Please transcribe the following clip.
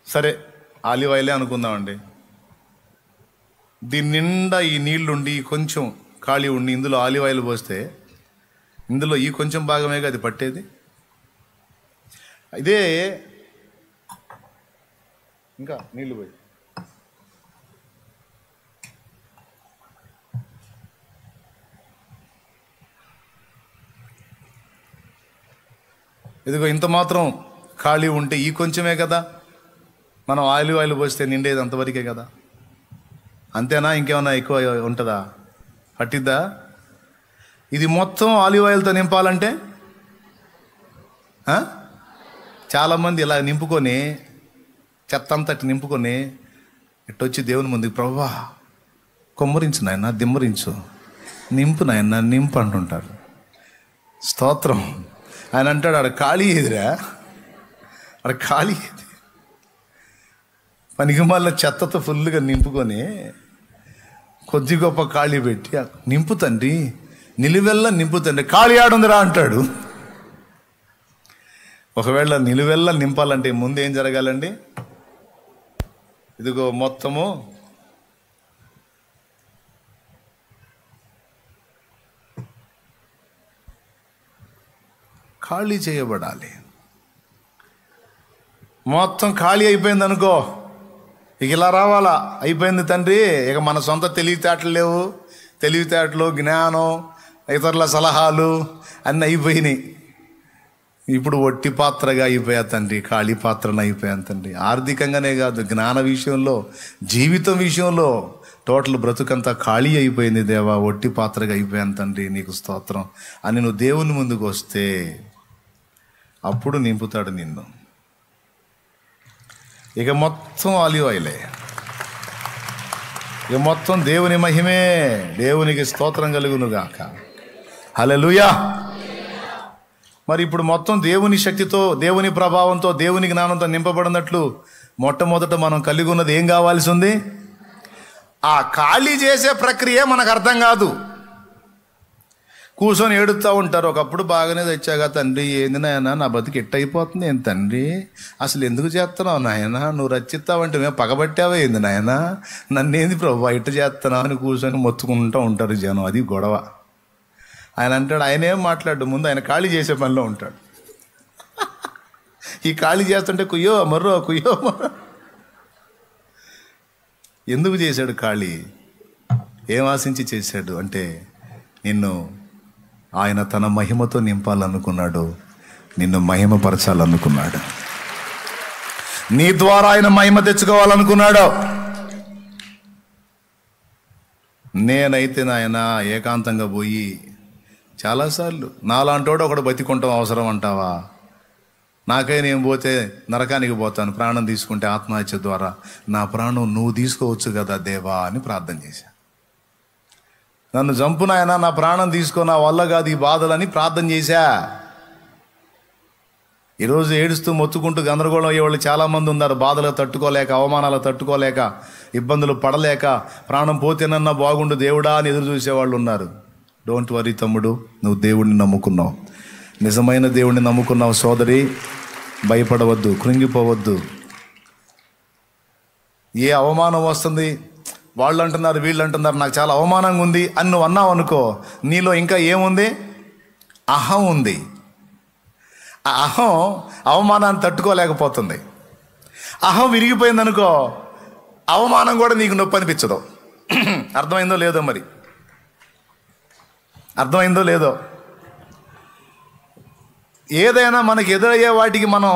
సరే ఆలివ్ ఆయిలే అనుకుందామండి. దీని నిండా ఈ నీళ్లుండి కొంచెం ఖాళీ ఉండి ఇందులో ఆలివ్ ఆయిల్ పోస్తే ఇందులో ఈ కొంచెం భాగమేగా అది పట్టేది. ఇదే ఇంకా నీళ్లు పోయి ఇదిగో ఇంత మాత్రం ఖాళీ ఉంటే ఈ కొంచెమే కదా మనం ఆలివ్ ఆయిల్ పోస్తే నిండేది అంతవరకే కదా. అంతేనా? ఇంకేమన్నా ఎక్కువ ఉంటుందా? పట్టిద్దా? ఇది మొత్తం ఆలివ్ ఆయిల్తో నింపాలంటే చాలామంది ఇలా నింపుకొని చెత్త అంతటి నింపుకొని ఇట్టొచ్చి దేవుని ముందుకు, ప్రభువా కొమ్మరించు నాయన, దిమ్మరించు, నింపు నాయన, నింపు అంటుంటారు. స్తోత్రం. ఆయన అంటాడు, ఆడ ఖాళీ ఏదిరా, ఆడ ఖాళీ ఏది, పనికి మళ్ళీ చెత్తతో ఫుల్గా నింపుకొని కొద్ది గొప్ప ఖాళీ పెట్టి నింపుతండి, నిలువెల్లా నింపుతండి, ఖాళీ ఆడుందిరా అంటాడు. ఒకవేళ నిలువెల్లా నింపాలంటే ముందు ఏం జరగాలండి? ఇదిగో మొత్తము ఖాళీ చేయబడాలి. మొత్తం ఖాళీ అయిపోయింది అనుకో, ఇక ఇలా రావాలా, అయిపోయింది తండ్రి, ఇక మన సొంత తెలివితేటలు లేవు, తెలివితేటలు, జ్ఞానం, ఇతరుల సలహాలు అన్నీ అయిపోయినాయి. ఇప్పుడు ఒట్టి పాత్రగా అయిపోయా తండ్రి, ఖాళీ పాత్రను అయిపోయాను తండ్రి. ఆర్థికంగానే కాదు, జ్ఞాన విషయంలో, జీవితం విషయంలో టోటల్ బ్రతుకంతా ఖాళీ అయిపోయింది దేవా, ఒట్టి పాత్రగా అయిపోయాను తండ్రి, నీకు స్తోత్రం అని నువ్వు దేవుని ముందుకు వస్తే అప్పుడు నింపుతాడు నిన్ను. ఇక మొత్తం ఆలివ్ ఆయిలే, ఇక మొత్తం దేవుని మహిమే, దేవునికి స్తోత్రం కలుగునుగాక. హల్లెలూయా. మరి ఇప్పుడు మొత్తం దేవుని శక్తితో, దేవుని ప్రభావంతో, దేవుని జ్ఞానంతో నింపబడినట్లు మొట్టమొదట మనం కలిగి ఉన్నది ఏం కావాల్సి ఉంది? ఆ ఖాళీ చేసే ప్రక్రియ మనకు అర్థం కాదు. కూర్చొని ఏడుస్తూ ఉంటారు, ఒకప్పుడు బాగానే తెచ్చాగా తండ్రి, ఏంది నాయన నా బతికి ఎట్టయిపోతుంది, ఏం తండ్రి అసలు ఎందుకు చేస్తున్నావు నాయన, నువ్వు రచ్చిస్తావంటే మేము పగబట్టావే ఏంది నాయన, నన్నేంది ప్రభు ఇట్ట చేస్తున్నావు అని కూర్చొని మొత్తుకుంటూ ఉంటారు జనం. అది గొడవ. ఆయన అంటాడు, ఆయన ఏం మాట్లాడు, ముందు ఆయన ఖాళీ చేసే పనిలో ఉంటాడు. ఈ ఖాళీ చేస్తుంటే కుయ్యో మర్రో కుయ్యో మర్రో. ఎందుకు చేశాడు ఖాళీ? ఏం ఆశించి చేశాడు అంటే, నిన్ను ఆయన తన మహిమతో నింపాలనుకున్నాడు, నిన్ను మహిమపరచాలనుకున్నాడు, నీ ద్వారా ఆయన మహిమ తెచ్చుకోవాలనుకున్నాడు. నేనైతే నాయన ఏకాంతంగా పోయి చాలాసార్లు నాలాంటోడు ఒకడు బతికుంటాం అవసరం అంటావా? నాకై నేను పోతే నరకానికి పోతాను, ప్రాణం తీసుకుంటే ఆత్మహత్య ద్వారా, నా ప్రాణం నువ్వు తీసుకోవచ్చు కదా దేవా అని ప్రార్థన చేశా. నన్ను చంపు నాయనా, నా ప్రాణం తీసుకో, నా వల్ల కాదు ఈ బాధలని ప్రార్థన చేశా. ఈరోజు ఏడుస్తూ మొత్తుకుంటూ గందరగోళం అయ్యేవాళ్ళు చాలామంది ఉన్నారు. బాధలు తట్టుకోలేక, అవమానాలు తట్టుకోలేక, ఇబ్బందులు పడలేక, ప్రాణం పోతేనన్నా బాగుండు దేవుడా అని ఎదురు చూసేవాళ్ళు ఉన్నారు. డోంట్ వరీ తమ్ముడు, నువ్వు దేవుడిని నమ్ముకున్నావు, నిజమైన దేవుడిని నమ్ముకున్నావు సోదరి, భయపడవద్దు, కృంగిపోవద్దు. ఏ అవమానం వస్తుంది, వాళ్ళు అంటున్నారు వీళ్ళు అంటున్నారు, నాకు చాలా అవమానంగా ఉంది అని నువ్వు అన్నావు అనుకో, నీలో ఇంకా ఏముంది? అహం ఉంది. ఆ అహం అవమానాన్ని తట్టుకోలేకపోతుంది. అహం విరిగిపోయిందనుకో, అవమానం కూడా నీకు నొప్పి అనిపించదు. అర్థమైందో లేదో? మరి అర్థమైందో లేదో? ఏదైనా మనకి ఎదురయ్యే వాటికి మనం